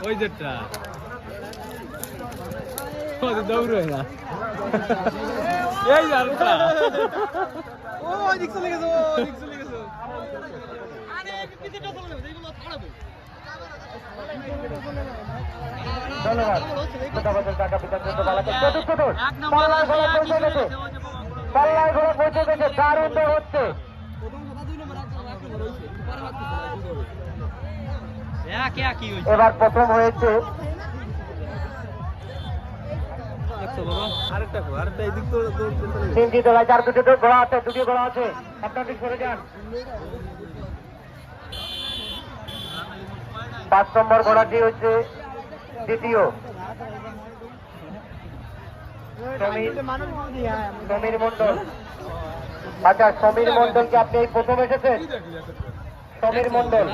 ওই যেটা দৌড় হয় না এই জানটা ও দিক চলে গেছে আরে পিছনটা চলে যাবে এইগুলো ছাড়াবো ধন্যবাদ টাকা পিতার জন্য বালা চতুর্থ দৌড় পাল্লায় ঘোড়া পৌঁছে গেছে দারুণ দৌড় হচ্ছে এবার প্রথম হয়েছে তিনটি দোলায় চার দুটি ঘোড়া আছে আপনার দিক সরে যান 5 নম্বর ঘোড়াটি হচ্ছে দ্বিতীয় সমীর মন্ডল। আচ্ছা সমীর মন্ডলকে আপনি এই প্রথম এসেছেন? সমীর মন্ডল